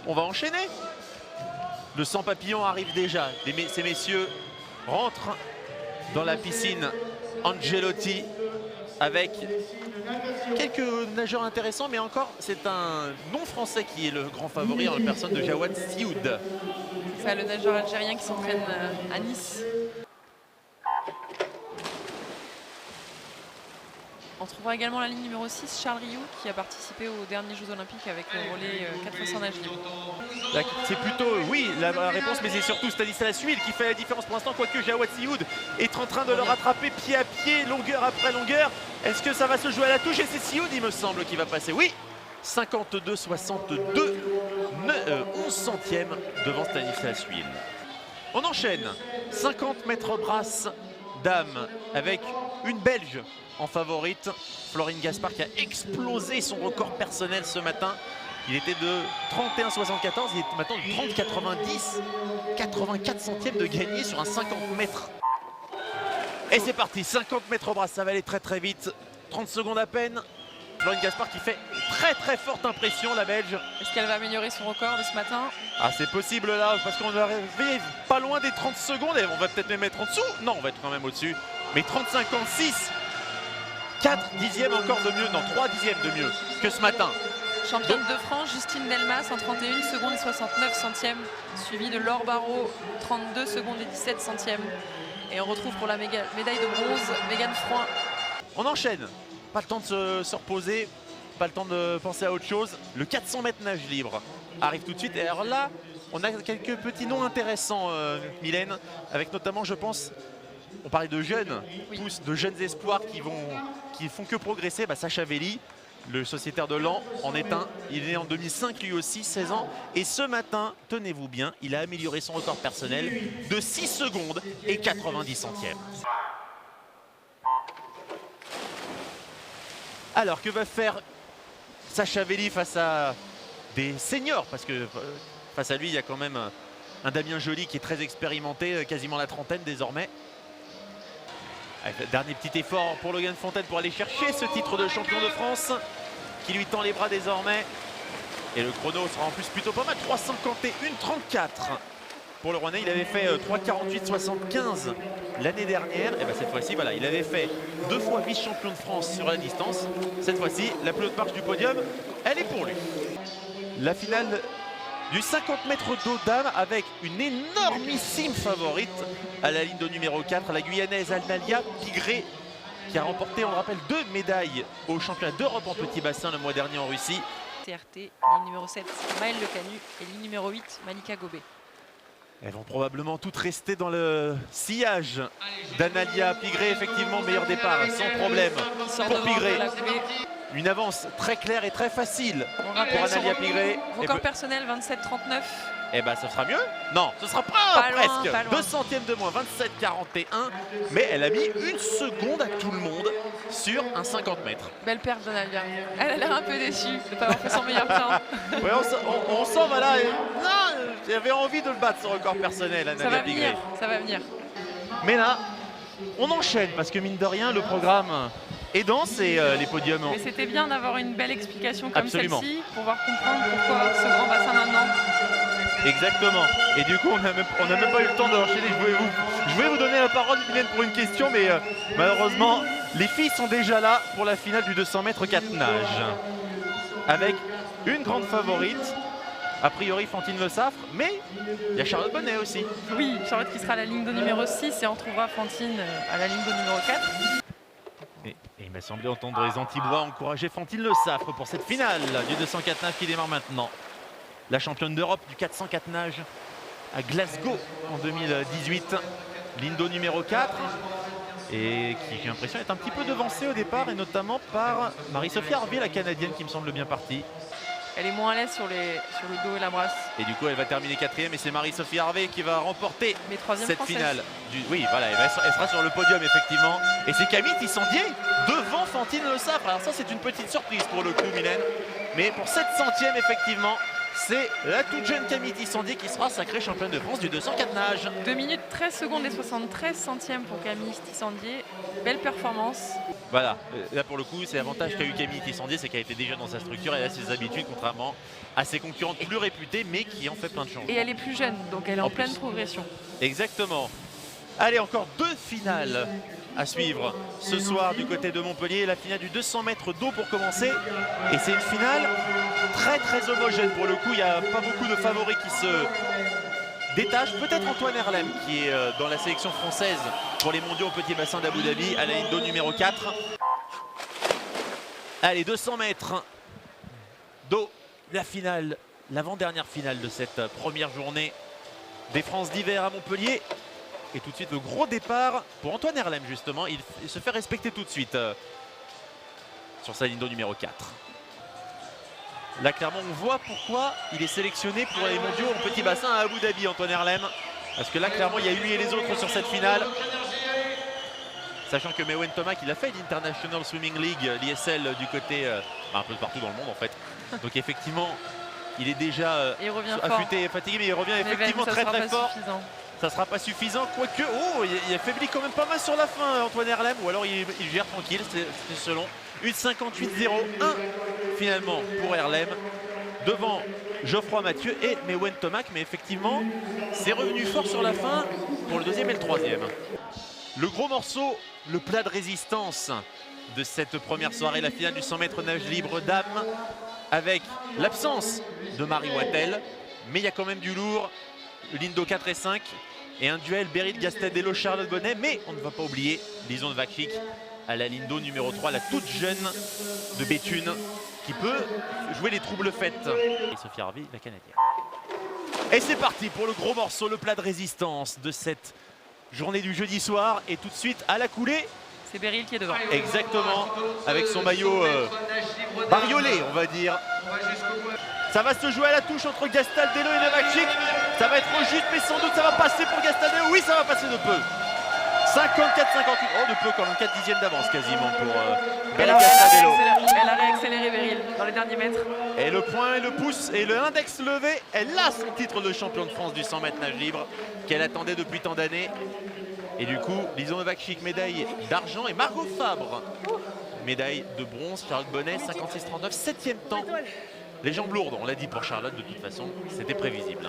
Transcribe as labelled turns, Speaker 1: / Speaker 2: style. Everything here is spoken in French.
Speaker 1: on va enchaîner. Le sang papillon arrive déjà. Ces messieurs rentrent dans la piscine Angelotti avec quelques nageurs intéressants, mais encore c'est un non-français qui est le grand favori en la personne de Jawad Sioud.
Speaker 2: C'est le nageur algérien qui s'entraîne à Nice. On trouvera également la ligne numéro 6, Charles Rioux, qui a participé aux derniers Jeux Olympiques avec le relais 4x100 nage libre.
Speaker 1: C'est plutôt, oui, la réponse, mais c'est surtout Stanislas Huil qui fait la différence pour l'instant, quoique Jawad Sioud est en train de le rattraper pied à pied, longueur après longueur. Est-ce que ça va se jouer à la touche? Et c'est Sioud, il me semble, qui va passer. Oui, 52-62, 11 centièmes devant Stanislas Huil. On enchaîne, 50 mètres brasse dames avec une Belge en favorite, Florine Gaspard, qui a explosé son record personnel ce matin. Il était de 31,74, il est maintenant de 30,90, 84 centièmes de gagné sur un 50 mètres. Et c'est parti, 50 mètres brasse, ça va aller très très vite, 30 secondes à peine. Florine Gaspard qui fait très forte impression, la Belge.
Speaker 2: Est-ce qu'elle va améliorer son record de ce matin?
Speaker 1: Ah, c'est possible là, parce qu'on arrive pas loin des 30 secondes et on va peut-être même être en dessous. Non, on va être quand même au-dessus. Mais 30,56, 4 dixièmes encore de mieux, non 3 dixièmes de mieux que ce matin.
Speaker 2: Championne de France, Justine Delmas en 31 secondes et 69 centièmes, suivie de Laure Barrault, 32 secondes et 17 centièmes. Et on retrouve pour la médaille de bronze, Mégane Froin.
Speaker 1: On enchaîne, pas le temps de se reposer, pas le temps de penser à autre chose. Le 400 mètres nage libre arrive tout de suite. Et alors là, on a quelques petits noms intéressants, Mylène, avec notamment, je pense, on parlait de jeunes,
Speaker 2: oui,
Speaker 1: pousses, de jeunes espoirs qui font que progresser. Sacha Velli, le sociétaire de Laon, en est un. Il est né en 2005 lui aussi, 16 ans. Et ce matin, tenez-vous bien, il a amélioré son record personnel de 6 secondes et 90 centièmes. Alors, que va faire Sacha Velli face à des seniors? Parce que face à lui, il y a quand même un Damien Joly qui est très expérimenté, quasiment la trentaine désormais. Avec le dernier petit effort pour Logan Fontaine pour aller chercher ce titre de champion de France qui lui tend les bras désormais. Et le chrono sera en plus plutôt pas mal, 3,51,34 pour le Rouennais. Il avait fait 3,48,75 l'année dernière. Et bien cette fois-ci, voilà, il avait fait 2 fois vice-champion de France sur la distance. Cette fois-ci, la plus haute marche du podium, elle est pour lui. La finale du 50 mètres d'eau dames avec une énormissime favorite à la ligne de numéro 4, la Guyanaise Analia Pigré, qui a remporté, on le rappelle, 2 médailles au championnat d'Europe en petit bassin le mois dernier en Russie.
Speaker 2: TRT, ligne numéro 7, Maëlle Lecanu et ligne numéro 8, Malika Gobet.
Speaker 1: Elles vont probablement toutes rester dans le sillage d'Analia Pigré. Effectivement, meilleur départ sans problème pour Pigré. Une avance très claire et très facile pour Analia Pigré.
Speaker 2: Record personnel 27,39.
Speaker 1: Eh ben ça sera mieux. Non, ce sera
Speaker 2: pas
Speaker 1: presque
Speaker 2: loin.
Speaker 1: 2 centièmes de moins, 27,41. Mais elle a mis 1 seconde à tout le monde sur un 50 mètres.
Speaker 2: Belle perte d'Analia. Elle a l'air un peu déçue de ne pas avoir fait son meilleur temps.
Speaker 1: Ouais, on sent, voilà. Non, j'avais envie de le battre, ce record personnel, Analia Pigré.
Speaker 2: Ça va venir.
Speaker 1: Mais là, on enchaîne parce que mine de rien, le programme est dense et les podiums.
Speaker 2: Mais c'était bien d'avoir une belle explication comme celle-ci pour pouvoir comprendre pourquoi ce grand bassin maintenant.
Speaker 1: Exactement. Et du coup, on n'a même pas eu le temps d'enchaîner. Je voulais vous donner la parole, Mylène, pour une question, mais malheureusement, les filles sont déjà là pour la finale du 200 mètres 4 nages. Avec une grande favorite, a priori Fantine Le Saffre, mais il y a Charlotte Bonnet aussi.
Speaker 2: Oui, Charlotte qui sera à la ligne de numéro 6 et on trouvera Fantine à la ligne de numéro 4.
Speaker 1: Et il m'a semblé entendre les Antibois encourager Fantine Le Saffre pour cette finale du 204 nages qui démarre maintenant. La championne d'Europe du 404 nages à Glasgow en 2018, Lindo numéro 4, et qui, j'ai l'impression, est un petit peu devancée au départ, et notamment par Marie-Sophie Harvey, la Canadienne, qui me semble bien partie.
Speaker 2: Elle est moins à l'aise sur le dos et la brasse.
Speaker 1: Et du coup, elle va terminer 4e, et c'est Marie-Sophie Harvey qui va remporter cette
Speaker 2: française.
Speaker 1: finale. Oui, voilà, elle sera sur le podium, effectivement. Et c'est Camille Tissandier devant Fantine Le Saffre. Alors ça, c'est une petite surprise pour le coup, Mylène. Mais pour cette 100e, effectivement, c'est la toute jeune Camille Tissandier qui sera sacrée championne de France du 204 nage.
Speaker 2: 2 minutes 13 secondes et 73 centièmes pour Camille Tissandier. Belle performance.
Speaker 1: Voilà, là pour le coup, c'est l'avantage qu'a eu Camille Tissandier, c'est qu'elle était déjà dans sa structure et elle a ses habitudes, contrairement à ses concurrentes plus réputées, mais qui en fait plein de changements.
Speaker 2: Et elle est plus jeune, donc elle est en pleine progression.
Speaker 1: Exactement. Allez, encore 2 finales à suivre ce soir du côté de Montpellier. La finale du 200 mètres d'eau pour commencer. Et c'est une finale très homogène pour le coup. Il n'y a pas beaucoup de favoris qui se détachent. Peut-être Antoine Herlem qui est dans la sélection française pour les mondiaux au petit bassin d'Abu Dhabi à la ligne d'eau numéro 4. Allez, 200 mètres d'eau. La finale, l'avant-dernière finale de cette première journée des France d'hiver à Montpellier. Et tout de suite le gros départ pour Antoine Herlem justement. Il se fait respecter tout de suite sur sa ligne d'eau numéro 4. Là clairement on voit pourquoi il est sélectionné pour les mondiaux au petit bassin à Abu Dhabi, Antoine Herlem. Parce que là clairement il y a lui et les autres sur cette finale. Sachant que Mewen Thomas il a fait l'International Swimming League, l'ISL du côté un peu partout dans le monde en fait. Donc effectivement il est déjà affûté et fatigué, mais il revient effectivement très fort. Ça sera pas suffisant, quoique, oh, il affaiblit quand même pas mal sur la fin, Antoine Herlem, ou alors il gère tranquille, c'est selon. 1,58,01 finalement pour Herlem, devant Geoffroy Mathieu et Mewen Thomas, mais effectivement, c'est revenu fort sur la fin pour le deuxième et le troisième. Le gros morceau, le plat de résistance de cette première soirée, la finale du 100 mètres nage libre dames, avec l'absence de Marie Wattel, mais il y a quand même du lourd. Lindo 4 et 5 et un duel Beryl Gastadello Charlotte Bonnet, mais on ne va pas oublier Lison Vakchik à la Lindo numéro 3, la toute jeune de Béthune qui peut jouer les troubles faites. Et Sophie Harvey, la Canadienne. Et c'est parti pour le gros morceau, le plat de résistance de cette journée du jeudi soir. Et tout de suite à la coulée,
Speaker 2: c'est Beryl qui est devant.
Speaker 1: Exactement, avec son maillot bariolé on va dire. Ça va se jouer à la touche entre Gastaldello et Vakchik. Ça va être juste, mais sans doute ça va passer pour Gastaldello. Oui, ça va passer de peu. 54-58. Oh, de peu quand même, 4 dixièmes d'avance quasiment pour Beryl Gastaldello.
Speaker 2: Elle a réaccéléré Beryl dans les derniers mètres.
Speaker 1: Et le poing et le pouce et l'index levé, elle a son titre de champion de France du 100 mètres nage libre qu'elle attendait depuis tant d'années. Et du coup, Lison Vakchik, médaille d'argent, et Margot Fabre, médaille de bronze. Charlotte Bonnet, 56-39, 7e temps. Les jambes lourdes, on l'a dit pour Charlotte, de toute façon, c'était prévisible.